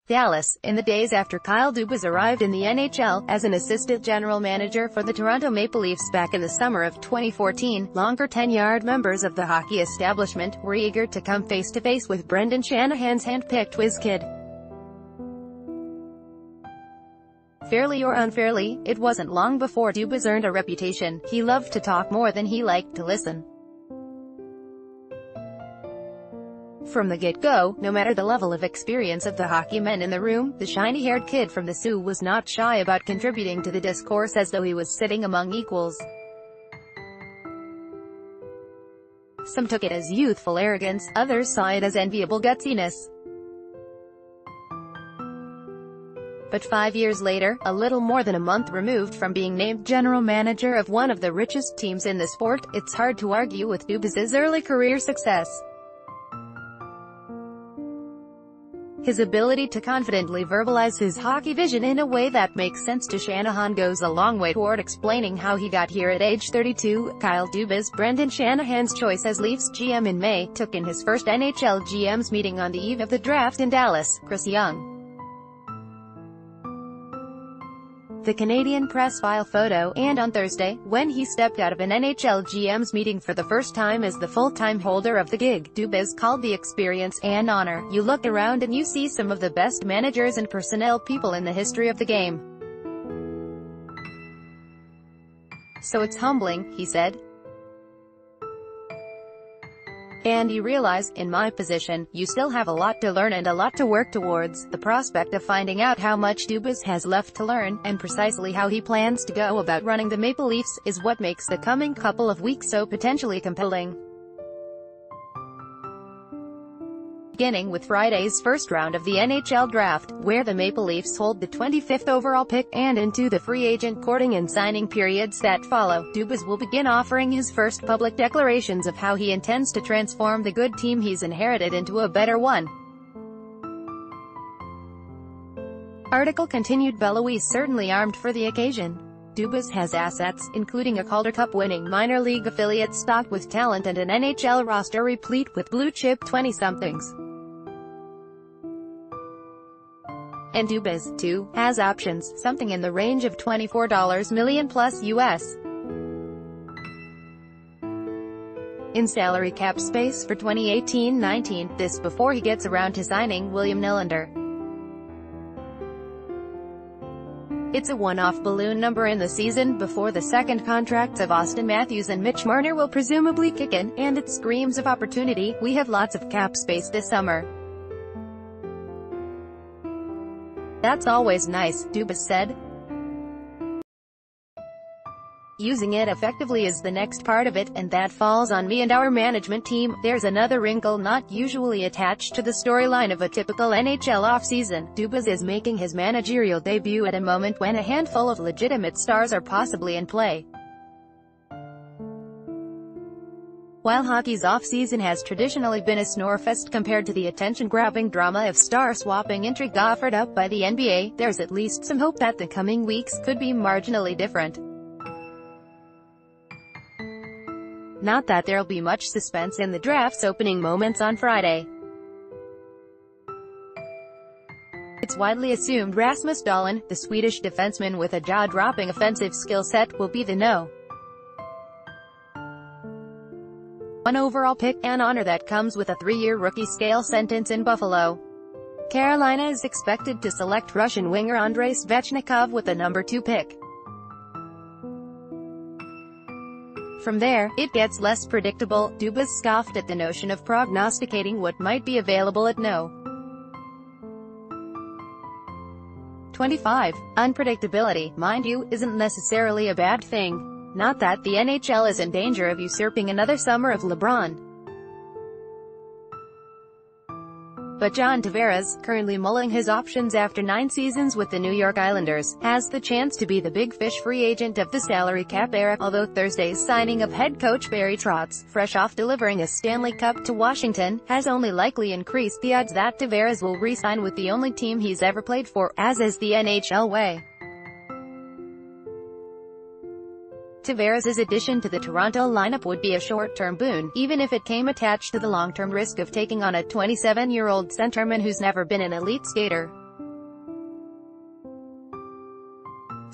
Dallas, in the days after Kyle Dubas arrived in the NHL, as an assistant general manager for the Toronto Maple Leafs back in the summer of 2014, longer tenured members of the hockey establishment were eager to come face-to-face with Brendan Shanahan's hand-picked whiz kid. Fairly or unfairly, it wasn't long before Dubas earned a reputation. He loved to talk more than he liked to listen. From the get-go, no matter the level of experience of the hockey men in the room, the shiny-haired kid from the Sioux was not shy about contributing to the discourse as though he was sitting among equals. Some took it as youthful arrogance, others saw it as enviable gutsiness. But 5 years later, a little more than a month removed from being named general manager of one of the richest teams in the sport, it's hard to argue with Dubas's early career success. His ability to confidently verbalize his hockey vision in a way that makes sense to Shanahan goes a long way toward explaining how he got here at age 32. Kyle Dubas, Brendan Shanahan's choice as Leafs GM in May, took in his first NHL GM's meeting on the eve of the draft in Dallas. Chris Young, the Canadian press file photo, and on Thursday, when he stepped out of an NHL GM's meeting for the first time as the full-time holder of the gig, Dubas called the experience an honor. You look around and you see some of the best managers and personnel people in the history of the game. So it's humbling, he said. And you realize, in my position, you still have a lot to learn and a lot to work towards. The prospect of finding out how much Dubas has left to learn, and precisely how he plans to go about running the Maple Leafs, is what makes the coming couple of weeks so potentially compelling. Beginning with Friday's first round of the NHL Draft, where the Maple Leafs hold the 25th overall pick, and into the free agent courting and signing periods that follow, Dubas will begin offering his first public declarations of how he intends to transform the good team he's inherited into a better one. Article continued. Below is certainly armed for the occasion. Dubas has assets, including a Calder Cup-winning minor league affiliate stocked with talent and an NHL roster replete with blue-chip 20-somethings. And Dubas, too, has options, something in the range of $24 million plus US. in salary cap space for 2018-19, this before he gets around to signing William Nylander. It's a one-off balloon number in the season before the second contracts of Austin Matthews and Mitch Marner will presumably kick in, and it screams of opportunity. We have lots of cap space this summer. That's always nice, Dubas said. Using it effectively is the next part of it, and that falls on me and our management team. There's another wrinkle not usually attached to the storyline of a typical NHL offseason. Dubas is making his managerial debut at a moment when a handful of legitimate stars are possibly in play. While hockey's offseason has traditionally been a snorefest compared to the attention-grabbing drama of star-swapping intrigue offered up by the NBA, there's at least some hope that the coming weeks could be marginally different. Not that there'll be much suspense in the draft's opening moments on Friday. It's widely assumed Rasmus Dahlin, the Swedish defenseman with a jaw-dropping offensive skill set, will be the no. 1 overall pick, an honor that comes with a 3-year rookie scale sentence in Buffalo. Carolina is expected to select Russian winger Andrei Svechnikov with the number 2 pick. From there, it gets less predictable. Dubas scoffed at the notion of prognosticating what might be available at no. 25. Unpredictability, mind you, isn't necessarily a bad thing. Not that the NHL is in danger of usurping another summer of LeBron. But John Tavares, currently mulling his options after 9 seasons with the New York Islanders, has the chance to be the big fish free agent of the salary cap era, although Thursday's signing of head coach Barry Trotz, fresh off delivering a Stanley Cup to Washington, has only likely increased the odds that Tavares will re-sign with the only team he's ever played for, as is the NHL way. Tavares' addition to the Toronto lineup would be a short-term boon, even if it came attached to the long-term risk of taking on a 27-year-old centerman who's never been an elite skater.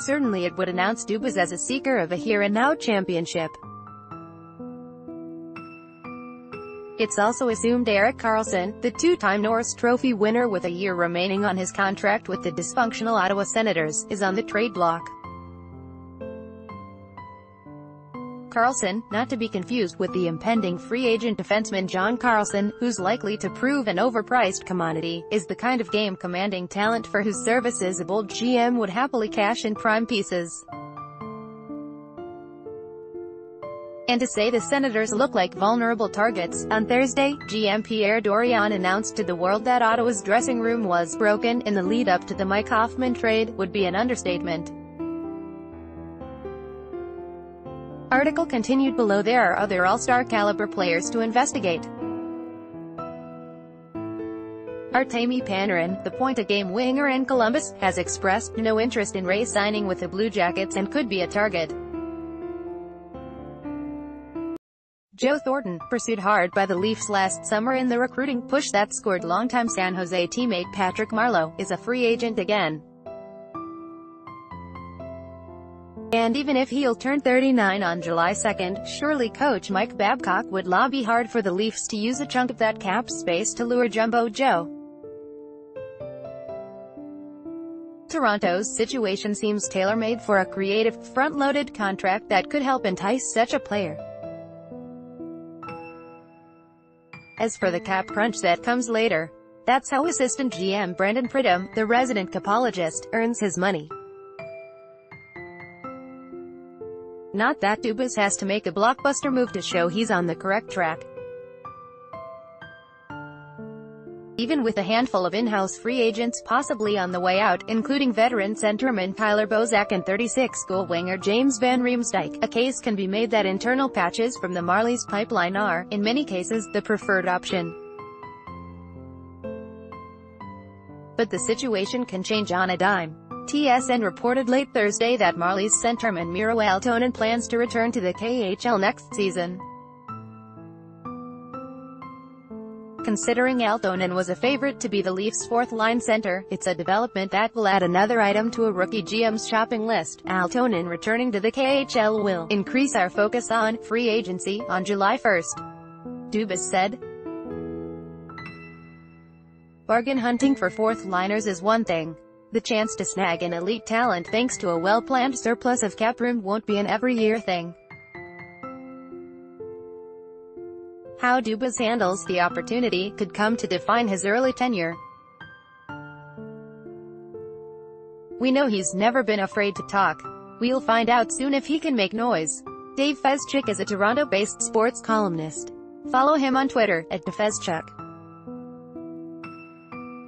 Certainly it would announce Dubas as a seeker of a here-and-now championship. It's also assumed Erik Karlsson, the two-time Norris Trophy winner with a year remaining on his contract with the dysfunctional Ottawa Senators, is on the trade block. Karlsson, not to be confused with the impending free agent defenseman John Carlson, who's likely to prove an overpriced commodity, is the kind of game-commanding talent for whose services a bold GM would happily cash in prime pieces. And to say the Senators look like vulnerable targets, on Thursday, GM Pierre Dorion announced to the world that Ottawa's dressing room was broken in the lead-up to the Mike Hoffman trade, would be an understatement. Article continued below. There are other all-star caliber players to investigate. Artemi Panarin, the point-a-game winger in Columbus, has expressed no interest in re-signing with the Blue Jackets and could be a target. Joe Thornton, pursued hard by the Leafs last summer in the recruiting push that scored longtime San Jose teammate Patrick Marleau, is a free agent again. And even if he'll turn 39 on July 2nd, surely coach Mike Babcock would lobby hard for the Leafs to use a chunk of that cap space to lure Jumbo Joe. Toronto's situation seems tailor-made for a creative, front-loaded contract that could help entice such a player. As for the cap crunch that comes later, that's how assistant GM Brendan Pridham, the resident capologist, earns his money. Not that Dubas has to make a blockbuster move to show he's on the correct track. Even with a handful of in-house free agents possibly on the way out, including veteran centerman Tyler Bozak and 36-goal winger James Van Riemsdyk, a case can be made that internal patches from the Marlies pipeline are, in many cases, the preferred option. But the situation can change on a dime. TSN reported late Thursday that Marlies centerman Miro Aaltonen plans to return to the KHL next season. Considering Aaltonen was a favorite to be the Leafs' fourth-line center, it's a development that will add another item to a rookie GM's shopping list. Aaltonen returning to the KHL will increase our focus on free agency on July 1st, Dubas said. Bargain hunting for fourth-liners is one thing. The chance to snag an elite talent thanks to a well-planned surplus of cap room won't be an every-year thing. How Dubas handles the opportunity could come to define his early tenure. We know he's never been afraid to talk. We'll find out soon if he can make noise. Dave Fezchuk is a Toronto-based sports columnist. Follow him on Twitter, @DefezChuk.